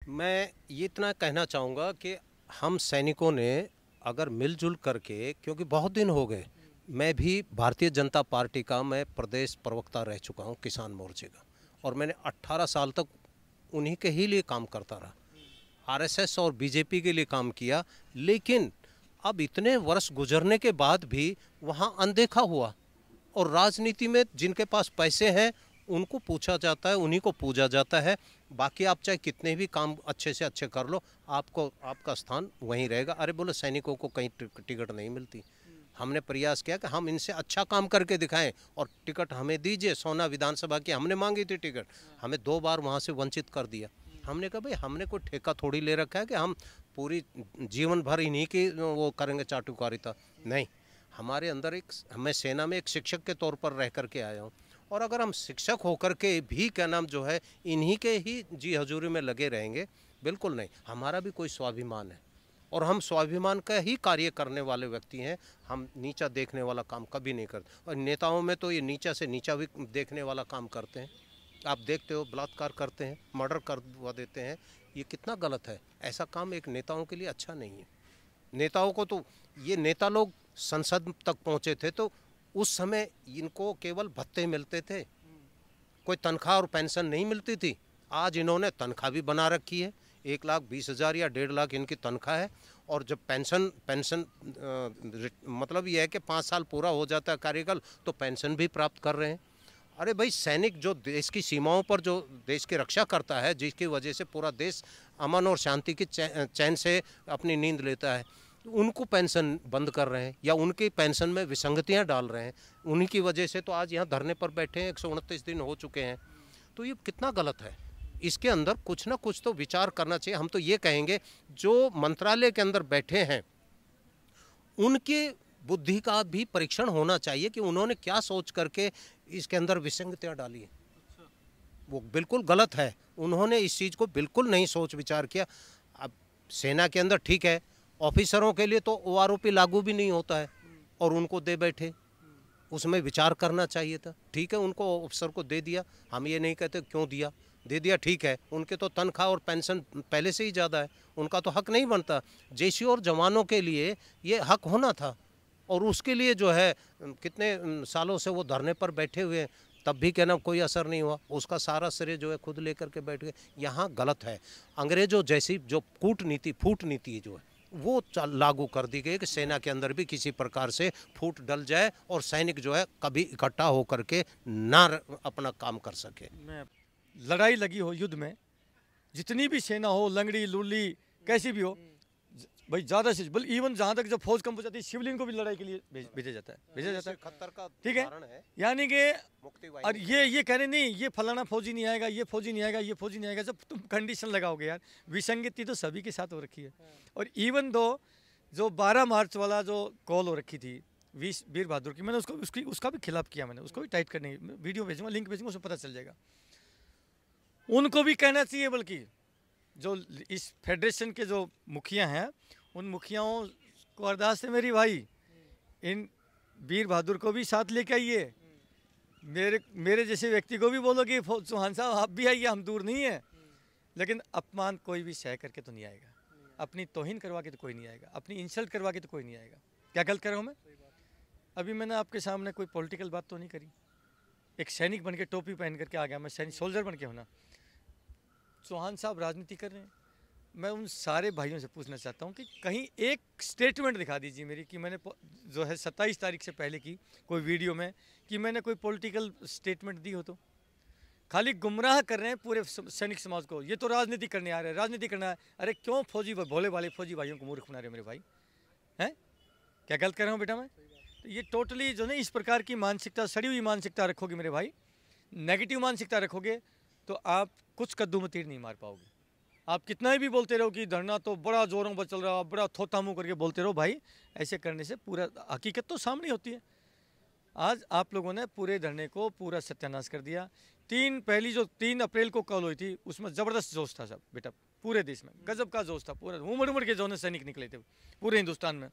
मैं ये इतना कहना चाहूँगा कि हम सैनिकों ने अगर मिलजुल करके, क्योंकि बहुत दिन हो गए, मैं भी भारतीय जनता पार्टी का मैं प्रदेश प्रवक्ता रह चुका हूँ किसान मोर्चे का, और मैंने 18 साल तक उन्हीं के ही लिए काम करता रहा। आरएसएस और बीजेपी के लिए काम किया, लेकिन अब इतने वर्ष गुजरने के बाद भी वहाँ अनदेखा हुआ। और राजनीति में जिनके पास पैसे हैं उनको पूछा जाता है, उन्हीं को पूजा जाता है। बाकी आप चाहे कितने भी काम अच्छे से अच्छे कर लो, आपको आपका स्थान वहीं रहेगा। अरे बोले सैनिकों को कहीं टिकट नहीं मिलती। हमने प्रयास किया कि हम इनसे अच्छा काम करके दिखाएं और टिकट हमें दीजिए। सोना विधानसभा की हमने मांगी थी टिकट, हमें 2 बार वहाँ से वंचित कर दिया। हमने कहा भाई हमने कोई ठेका थोड़ी ले रखा है कि हम पूरी जीवन भर इन्हीं की वो करेंगे चाटुकारिता। नहीं, हमारे अंदर एक, मैं सेना में एक शिक्षक के तौर पर रह करके आया हूँ, और अगर हम शिक्षक होकर के भी क्या नाम जो है इन्हीं के ही जी हजूरी में लगे रहेंगे, बिल्कुल नहीं। हमारा भी कोई स्वाभिमान है और हम स्वाभिमान का ही कार्य करने वाले व्यक्ति हैं। हम नीचा देखने वाला काम कभी नहीं करते, और नेताओं में तो ये नीचा से नीचा भी देखने वाला काम करते हैं। आप देखते हो, बलात्कार करते हैं, मर्डर करवा देते हैं। ये कितना गलत है। ऐसा काम एक नेताओं के लिए अच्छा नहीं है। नेताओं को तो, ये नेता लोग संसद तक पहुंचे थे तो उस समय इनको केवल भत्ते मिलते थे, कोई तनख्वाह और पेंशन नहीं मिलती थी। आज इन्होंने तनख्वाह भी बना रखी है, 1,20,000 या 1.5 लाख इनकी तनख्वाह है। और जब पेंशन मतलब ये है कि 5 साल पूरा हो जाता है कार्यकाल तो पेंशन भी प्राप्त कर रहे हैं। अरे भाई, सैनिक जो देश की सीमाओं पर जो देश की रक्षा करता है, जिसकी वजह से पूरा देश अमन और शांति की चैन से अपनी नींद लेता है, उनको पेंशन बंद कर रहे हैं या उनकी पेंशन में विसंगतियां डाल रहे हैं। उन्हीं की वजह से तो आज यहाँ धरने पर बैठे हैं, 129 दिन हो चुके हैं। तो ये कितना गलत है। इसके अंदर कुछ ना कुछ तो विचार करना चाहिए। हम तो ये कहेंगे जो मंत्रालय के अंदर बैठे हैं उनकी बुद्धि का भी परीक्षण होना चाहिए कि उन्होंने क्या सोच करके इसके अंदर विसंगतियां डाली है। वो बिल्कुल गलत है। उन्होंने इस चीज़ को बिल्कुल नहीं सोच विचार किया। अब सेना के अंदर ठीक है, ऑफिसरों के लिए तो ओआरओपी लागू भी नहीं होता है और उनको दे बैठे। उसमें विचार करना चाहिए था। ठीक है, उनको ऑफिसर को दे दिया, हम ये नहीं कहते क्यों दिया, दे दिया ठीक है। उनके तो तनख्वाह और पेंशन पहले से ही ज़्यादा है, उनका तो हक नहीं बनता। जैसी और जवानों के लिए ये हक होना था, और उसके लिए जो है कितने सालों से वो धरने पर बैठे हुए हैं, तब भी कहना कोई असर नहीं हुआ। उसका सारा श्रेय जो है खुद लेकर के बैठ गए। यहाँ गलत है। अंग्रेजों जैसी जो कूटनीति, फूट नीति जो है वो लागू कर दी गई कि सेना के अंदर भी किसी प्रकार से फूट डल जाए और सैनिक जो है कभी इकट्ठा होकर के ना अपना काम कर सके। लड़ाई लगी हो युद्ध में, जितनी भी सेना हो, लंगड़ी लुल्ली कैसी भी हो, भाई ज़्यादा से बल इवन जहाँ तक जब फौज कम हो जाती है शिवलिंग को भी लड़ाई के लिए भेजा जाता है। खतर का ठीक है, यानी कि और ये कह रहे नहीं ये फलाना फौजी नहीं आएगा, ये फौजी नहीं आएगा, ये फौजी नहीं आएगा। जब तुम कंडीशन लगाओगे यार, विसंगति तो सभी के साथ हो रखी है। और इवन दो जो 12 मार्च वाला जो कॉल हो रखी थी वीर बहादुर की, मैंने उसका भी खिलाफ किया। मैंने उसको भी टाइट करने की वीडियो भेजूंगा, लिंक भेजूंगा, उसमें पता चल जाएगा। उनको भी कहना चाहिए, बल्कि जो इस फेडरेशन के जो मुखिया हैं उन मुखियाओं को अरदास है मेरी भाई, इन वीर बहादुर को भी साथ लेके आइए। मेरे जैसे व्यक्ति को भी बोलो कि चौहान साहब आप भी आइए, हम दूर नहीं है। लेकिन अपमान कोई भी सह करके तो नहीं आएगा, अपनी तौहीन करवा के तो कोई नहीं आएगा, अपनी इंसल्ट करवा के तो कोई नहीं आएगा। क्या गलत कर रहा हूँ मैं? अभी मैंने आपके सामने कोई पॉलिटिकल बात तो नहीं करी। एक सैनिक बन के टोपी पहन करके आ गया, मैं सैनिक सोल्जर बन के हूँ ना। चौहान साहब राजनीति कर रहे हैं। मैं उन सारे भाइयों से पूछना चाहता हूं कि कहीं एक स्टेटमेंट दिखा दीजिए मेरी कि मैंने जो है 27 तारीख से पहले की कोई वीडियो में कि मैंने कोई पॉलिटिकल स्टेटमेंट दी हो। तो खाली गुमराह कर रहे हैं पूरे सैनिक समाज को। ये तो राजनीति करने आ रहे हैं, राजनीति करना है। अरे क्यों फौजी भोले वाले फौजी भाइयों को मूर्ख बना रहे हो मेरे भाई? हैं, क्या गलत कर रहा हूँ बेटा मैं? तो ये टोटली जो ना इस प्रकार की मानसिकता, सड़ी हुई मानसिकता रखोगे मेरे भाई, नेगेटिव मानसिकता रखोगे तो आप कुछ कद्दू में तीर नहीं मार पाओगे। आप कितना भी बोलते रहो कि धरना तो बड़ा जोरों पर चल रहा, बड़ा थोथा मुँह करके बोलते रहो, भाई ऐसे करने से पूरा हकीकत तो सामने होती है। आज आप लोगों ने पूरे धरने को पूरा सत्यानाश कर दिया। पहली जो 3 अप्रैल को कॉल हुई थी उसमें ज़बरदस्त जोश था सब बेटा, पूरे देश में गजब का जोश था। पूरा उमड़ उमड़ के जो सैनिक निकले थे पूरे हिंदुस्तान में।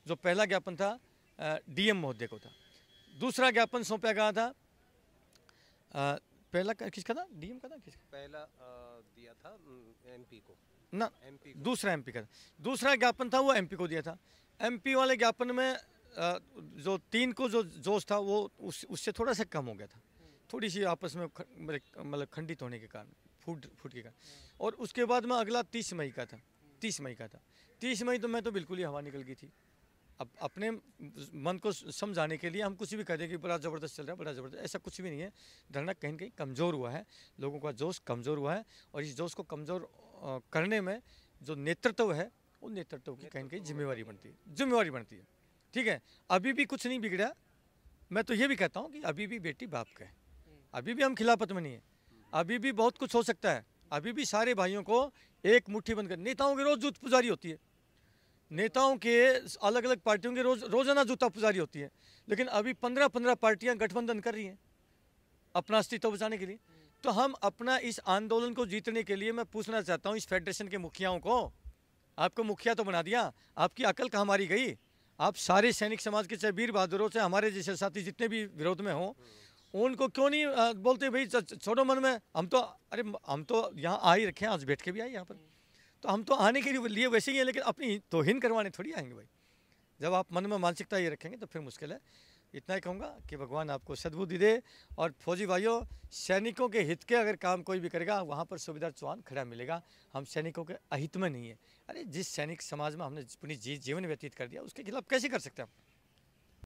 जो पहला ज्ञापन था डीएम महोदय को था, दूसरा ज्ञापन सौंपा गया था पहला किसका था, डीएम का था किसका? पहला दिया था एमपी को ना, एमपी दूसरा एमपी का, दूसरा ज्ञापन था वो एमपी को दिया था। एमपी वाले ज्ञापन में जो 3 को जो जोश था वो उससे थोड़ा सा कम हो गया था, थोड़ी सी आपस में मतलब खंडित होने के कारण, फूट के कारण। और उसके बाद में अगला 30 मई का था। 30 मई का था। 30 मई तो मैं तो बिल्कुल ही हवा निकल गई थी। अब अपने मन को समझाने के लिए हम कुछ भी कह दें कि बड़ा ज़बरदस्त चल रहा है, बड़ा ज़बरदस्त, ऐसा कुछ भी नहीं है। धरना कहीं कहीं कमज़ोर हुआ है, लोगों का जोश कमज़ोर हुआ है। और इस जोश को कमज़ोर करने में जो नेतृत्व है, वो नेतृत्व की कहीं कहीं जिम्मेवारी बनती है। ठीक है, अभी भी कुछ नहीं बिगड़ा। मैं तो ये भी कहता हूँ कि अभी भी बेटी बाप का है, अभी भी हम खिलाफत में नहीं है, अभी भी बहुत कुछ हो सकता है। अभी भी सारे भाइयों को एक मुट्ठी बंद कर, नेताओं की रोज जूत पुजारी होती है, नेताओं के अलग अलग पार्टियों के रोजाना जूता पुजारी होती है, लेकिन अभी 15 पार्टियां गठबंधन कर रही हैं अपना अस्तित्व बचाने के लिए। तो हम अपना इस आंदोलन को जीतने के लिए, मैं पूछना चाहता हूं इस फेडरेशन के मुखियाओं को, आपको मुखिया तो बना दिया, आपकी अकल कहाँ मारी गई? आप सारे सैनिक समाज के, चाहे वीर बहादुरों से हमारे जैसे साथी जितने भी विरोध में हों, उनको क्यों नहीं बोलते भाई छोड़ो मन में, हम तो यहाँ आ ही रखे हैं, आज बैठ के भी आए यहाँ पर, तो हम तो आने के लिए वैसे ही हैं, लेकिन अपनी तौहीन करवाने थोड़ी आएंगे भाई। जब आप मन में मानसिकता ये रखेंगे तो फिर मुश्किल है। इतना ही कहूँगा कि भगवान आपको सद्बुद्धि दे। और फौजी भाइयों, सैनिकों के हित के अगर काम कोई भी करेगा, वहाँ पर सूबेदार चौहान खड़ा मिलेगा। हम सैनिकों के अहित में नहीं है। अरे जिस सैनिक समाज में हमने अपनी जीवन व्यतीत कर दिया, उसके खिलाफ कैसे कर सकते हैं हम?